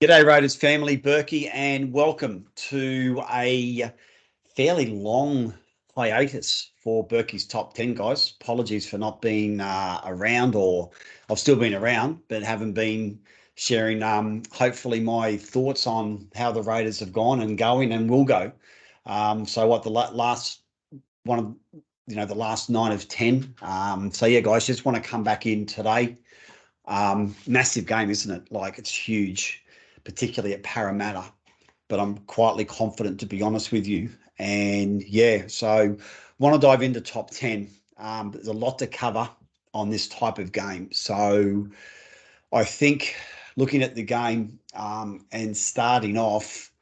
G'day Raiders family, Berkey, and welcome to a fairly long hiatus for Berkey's top 10, guys. Apologies for not being around, or I've still been around, but haven't been sharing, hopefully, my thoughts on how the Raiders have gone and going and will go. So what the last one of, the last 9 of 10. So yeah, guys, just want to come back in today. Massive game, isn't it? Like, it's huge, particularly at Parramatta. But I'm quietly confident, to be honest with you. And yeah, so want to dive into top 10. There's a lot to cover on this type of game. So I think looking at the game and starting off,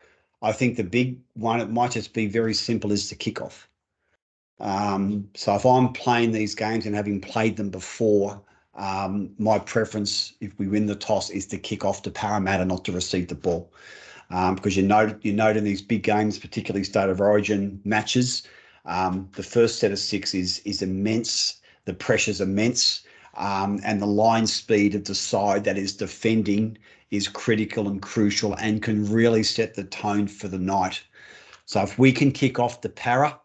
I think the big one, it might just be very simple, is the kickoff. So if I'm playing these games and having played them before, my preference, if we win the toss, is to kick off to Parramatta, not to receive the ball. Because you note in these big games, particularly State of Origin matches, the first set of six is immense. The pressure's immense, and the line speed of the side that is defending is critical and crucial, and can really set the tone for the night. So if we can kick off the Parra,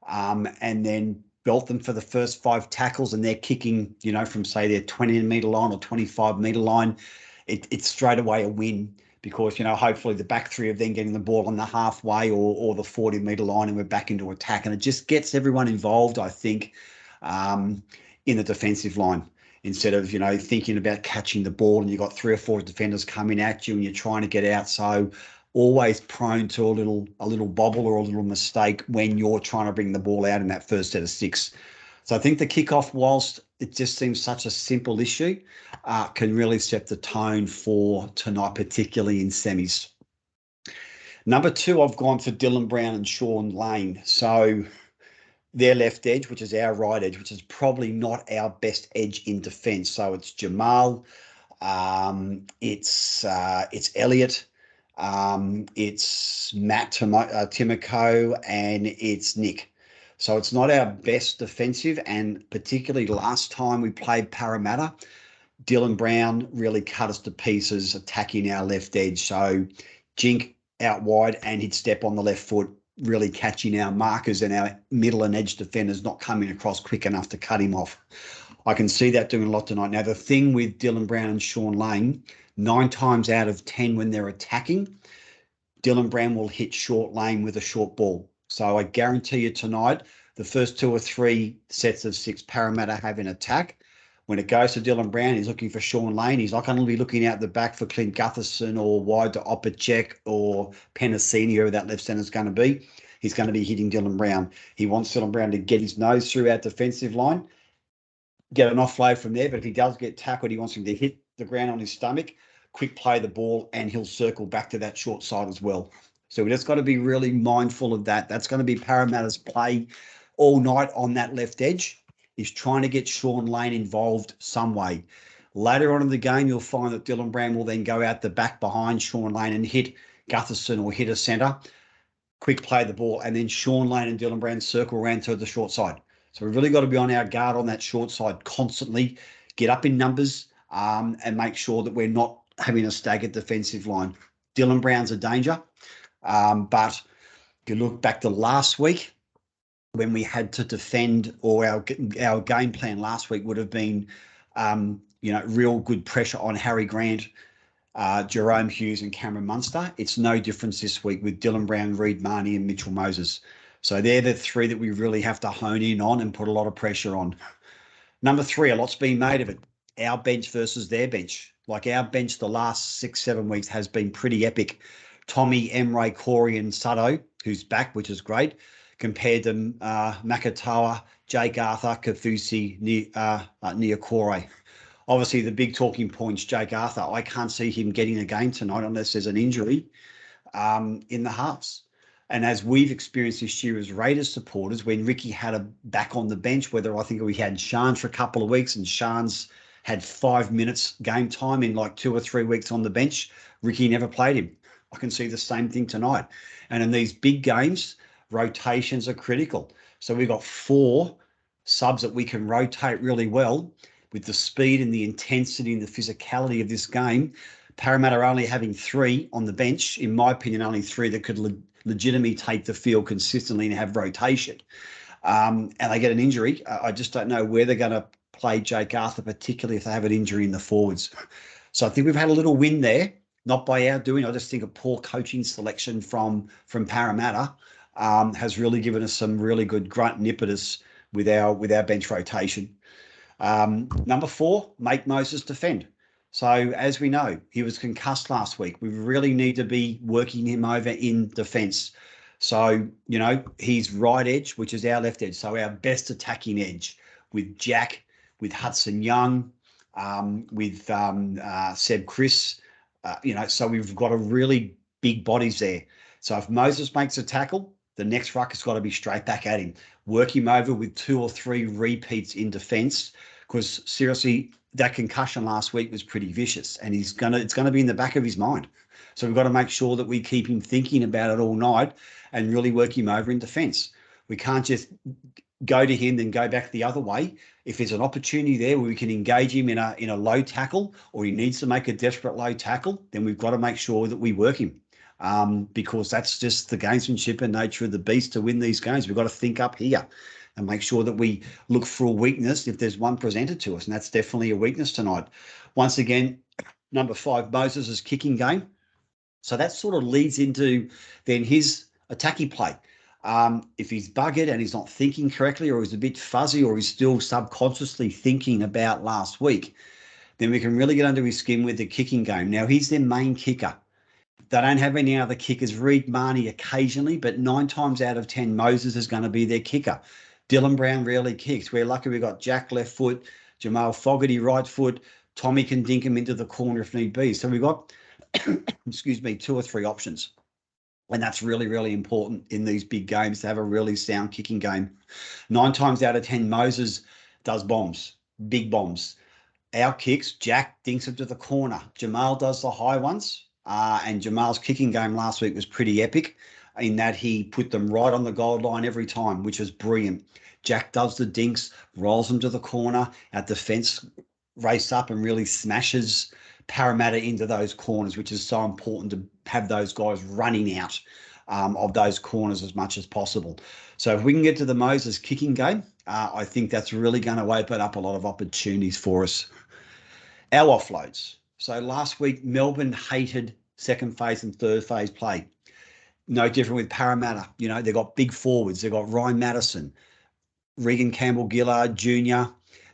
and then belt them for the first 5 tackles, and they're kicking, from say their 20-metre line or 25-metre line, it's straight away a win, because, hopefully the back three of them getting the ball on the halfway or the 40-metre line, and we're back into attack. And it just gets everyone involved, I think, in the defensive line, instead of, thinking about catching the ball and you've got 3 or 4 defenders coming at you and you're trying to get out. So always prone to a little bobble or a little mistake when you're trying to bring the ball out in that first set of six. So I think the kickoff, whilst it just seems such a simple issue, can really set the tone for tonight, particularly in semis. Number 2, I've gone for Dylan Brown and Sean Lane. So their left edge, which is our right edge, which is probably not our best edge in defence. So it's Jamal, it's Elliot, it's Matt Timoko, and it's Nick. So it's not our best defensive, and particularly last time we played Parramatta, Dylan Brown really cut us to pieces attacking our left edge. So Jink out wide, and he'd step on the left foot, really catching our markers and our middle and edge defenders not coming across quick enough to cut him off. I can see that doing a lot tonight. Now, the thing with Dylan Brown and Sean Lane, 9 times out of 10 when they're attacking, Dylan Brown will hit short lane with a short ball. So I guarantee you tonight, the first 2 or 3 sets of 6 Parramatta have in attack. When it goes to Dylan Brown, he's looking for Sean Lane. He's not going to be looking out the back for Clint Gutherson or wide to Opacek or Penasini, whoever that left centre is going to be. He's going to be hitting Dylan Brown. He wants Dylan Brown to get his nose through our defensive line, get an offload from there. But if he does get tackled, he wants him to hit the ground on his stomach, quick play the ball, and he'll circle back to that short side as well. So we just got to be really mindful of that. That's going to be Parramatta's play all night on that left edge. He's trying to get Sean Lane involved some way. Later on in the game, you'll find that Dylan Brown will then go out the back behind Sean Lane and hit Gutherson or hit a centre, quick play the ball, and then Sean Lane and Dylan Brown circle around to the short side. So we've really got to be on our guard on that short side constantly, get up in numbers, and make sure that we're not having a staggered defensive line. Dylan Brown's a danger, but if you look back to last week, when we had to defend, or our game plan last week would have been, real good pressure on Harry Grant, Jerome Hughes and Cameron Munster. It's no difference this week with Dylan Brown, Reid Marnie and Mitchell Moses. So they're the 3 that we really have to hone in on and put a lot of pressure on. Number 3, a lot's been made of it. Our bench versus their bench. Like, our bench the last 6-7 weeks has been pretty epic. Tommy, Emre, Corey and Sutto, who's back, which is great, compared to Makatoa, Jake Arthur, Kafusi, Niokore. Obviously, the big talking point's Jake Arthur. I can't see him getting a game tonight unless there's an injury in the halves. And as we've experienced this year as Raiders supporters, when Ricky had a back on the bench, whether I think we had Shans for a couple of weeks and Shans had 5 minutes game time in like 2 or 3 weeks on the bench, Ricky never played him. I can see the same thing tonight. And in these big games, rotations are critical. So we've got 4 subs that we can rotate really well with the speed and the intensity and the physicality of this game. Parramatta are only having 3 on the bench, in my opinion, only 3 that could legitimately take the field consistently and have rotation. And they get an injury. I just don't know where they're going to play Jake Arthur, particularly if they have an injury in the forwards. So I think we've had a little win there, not by our doing. I just think a poor coaching selection from Parramatta has really given us some really good grunt and impetus with our bench rotation. Number 4, make Moses defend. So as we know, he was concussed last week. We really need to be working him over in defence. So, he's right edge, which is our left edge. So our best attacking edge with Jack, with Hudson Young, with Seb Chris, so we've got a really big bodies there. So if Moses makes a tackle, the next ruck has got to be straight back at him. Work him over with 2 or 3 repeats in defence, because seriously, that concussion last week was pretty vicious, and it's going to be in the back of his mind. So we've got to make sure that we keep him thinking about it all night and really work him over in defence. We can't just go to him then go back the other way. If there's an opportunity there where we can engage him in a low tackle, or he needs to make a desperate low tackle, then we've got to make sure that we work him, because that's just the gamesmanship and nature of the beast to win these games. We've got to think up here and make sure that we look for a weakness if there's one presented to us, and that's definitely a weakness tonight. Once again, number 5, Moses' kicking game. So that sort of leads into then his attacking play. If he's buggered and he's not thinking correctly, or he's a bit fuzzy, or he's still subconsciously thinking about last week, then we can really get under his skin with the kicking game. Now, he's their main kicker. They don't have any other kickers. Reed Marnie occasionally, but 9 times out of 10, Moses is going to be their kicker. Dylan Brown rarely kicks. We're lucky we've got Jack left foot, Jamal Fogarty right foot. Tommy can dink him into the corner if need be. So we've got, 2 or 3 options. And that's really, really important in these big games to have a really sound kicking game. 9 times out of 10, Moses does bombs, big bombs. Our kicks, Jack dinks it to the corner. Jamal does the high ones. And Jamal's kicking game last week was pretty epic in that he put them right on the goal line every time, which was brilliant. Jack does the dinks, rolls them to the corner. Our defence race up and really smashes Parramatta into those corners, which is so important to have those guys running out of those corners as much as possible. So if we can get to the Moses kicking game, I think that's really going to open up a lot of opportunities for us. Our offloads. So last week, Melbourne hated second phase and third phase play. No different with Parramatta. They've got big forwards. They've got Ryan Madison, Regan Campbell-Gillard Jr.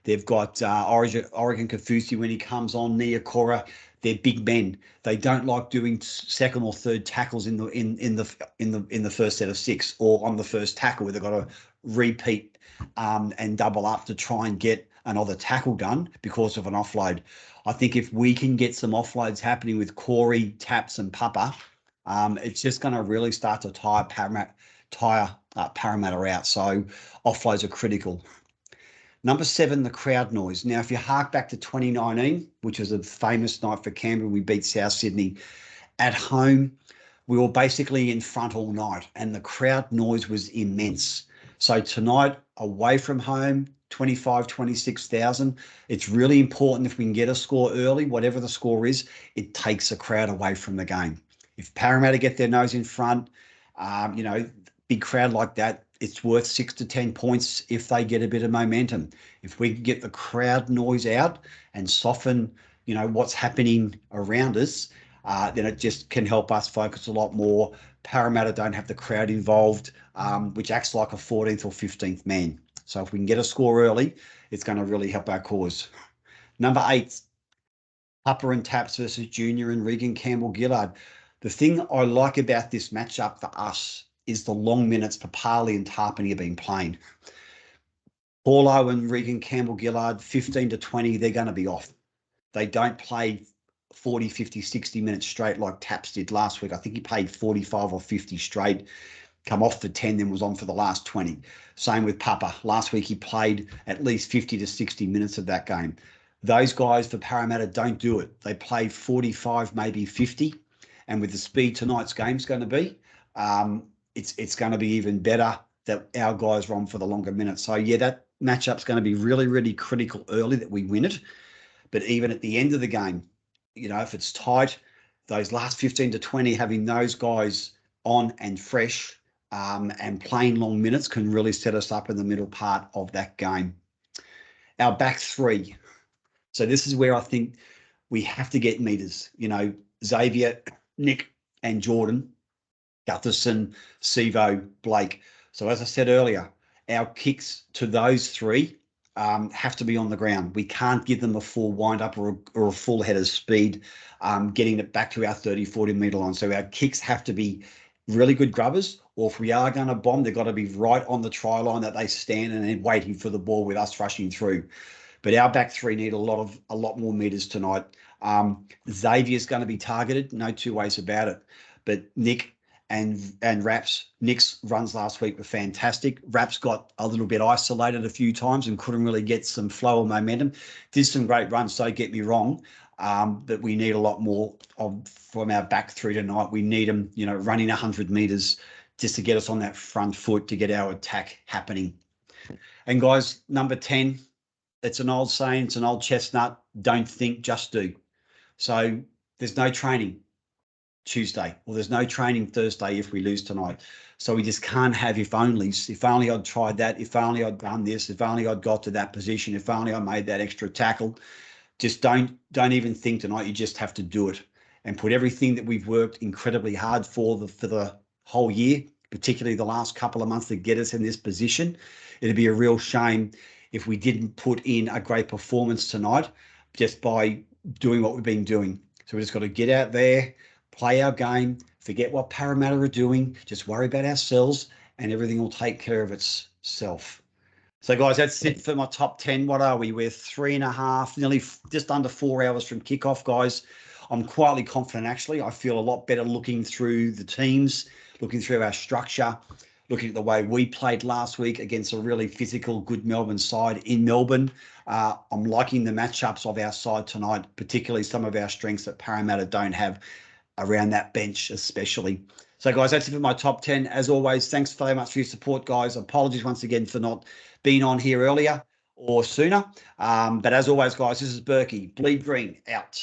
They've got Oregon Kafusi when he comes on, Niokora. They're big men. They don't like doing second or third tackles in the first set of 6, or on the first tackle where they've got to repeat and double up to try and get another tackle done because of an offload. I think if we can get some offloads happening with Corey, Taps, and Papa, it's just going to really start to tire Parramatta out. So offloads are critical. Number 7, the crowd noise. Now, if you hark back to 2019, which was a famous night for Canberra, we beat South Sydney at home. We were basically in front all night, and the crowd noise was immense. So tonight, away from home, 26,000. It's really important if we can get a score early, whatever the score is, it takes the crowd away from the game. If Parramatta get their nose in front, big crowd like that, it's worth 6 to 10 points if they get a bit of momentum. If we can get the crowd noise out and soften, what's happening around us, then it just can help us focus a lot more. Parramatta don't have the crowd involved, which acts like a 14th or 15th man. So if we can get a score early, it's going to really help our cause. Number 8, Upper and Taps versus Junior and Regan Campbell-Gillard. The thing I like about this matchup for us is the long minutes Papali and Tarpany have been playing. Paulo and Regan Campbell-Gillard, 15 to 20, they're going to be off. They don't play 40, 50, 60 minutes straight like Taps did last week. I think he played 45 or 50 straight, come off for 10, then was on for the last 20. Same with Papa. Last week he played at least 50 to 60 minutes of that game. Those guys for Parramatta don't do it. They play 45, maybe 50. And with the speed tonight's game's going to be, it's going to be even better that our guys are on for the longer minutes. So, yeah, that matchup's going to be really, really critical early that we win it. But even at the end of the game, if it's tight, those last 15 to 20, having those guys on and fresh and playing long minutes can really set us up in the middle part of that game. Our back three. So this is where I think we have to get meters. Xavier, Nick, and Jordan, Gutherson, Sevo, Blake. So as I said earlier, our kicks to those three have to be on the ground. We can't give them a full wind-up or a full head of speed getting it back to our 30, 40 metre line. So our kicks have to be really good grubbers, or if we are going to bomb, they've got to be right on the try line that they stand and then waiting for the ball with us rushing through. But our back three need a lot more meters tonight. Xavier's going to be targeted, no two ways about it. But Nick and Raps, Nick's runs last week were fantastic. Raps got a little bit isolated a few times and couldn't really get some flow or momentum. Did some great runs, don't get me wrong, but we need a lot more from our back three tonight. We need them, running 100 metres just to get us on that front foot to get our attack happening. And guys, number 10, it's an old saying, it's an old chestnut, don't think, just do. So there's no training Tuesday, or there's no training Thursday if we lose tonight. So we just can't have if onlys. If only I'd tried that, if only I'd done this, if only I'd got to that position, if only I made that extra tackle. Just don't even think tonight. You just have to do it and put everything that we've worked incredibly hard for the whole year, particularly the last couple of months, to get us in this position. It'd be a real shame if we didn't put in a great performance tonight just by doing what we've been doing. So we just got to get out there, play our game, forget what Parramatta are doing, just worry about ourselves, and everything will take care of itself. So, guys, that's it for my top 10. What are we? We're 3.5, nearly just under 4 hours from kickoff, guys. I'm quietly confident, actually. I feel a lot better looking through the teams, looking through our structure, looking at the way we played last week against a really physical, good Melbourne side in Melbourne. I'm liking the matchups of our side tonight, particularly some of our strengths that Parramatta don't have around that bench especially. So, guys, that's it for my top 10. As always, thanks very much for your support, guys. Apologies once again for not being on here earlier or sooner. But as always, guys, this is Bourkeys. Bleed green, out.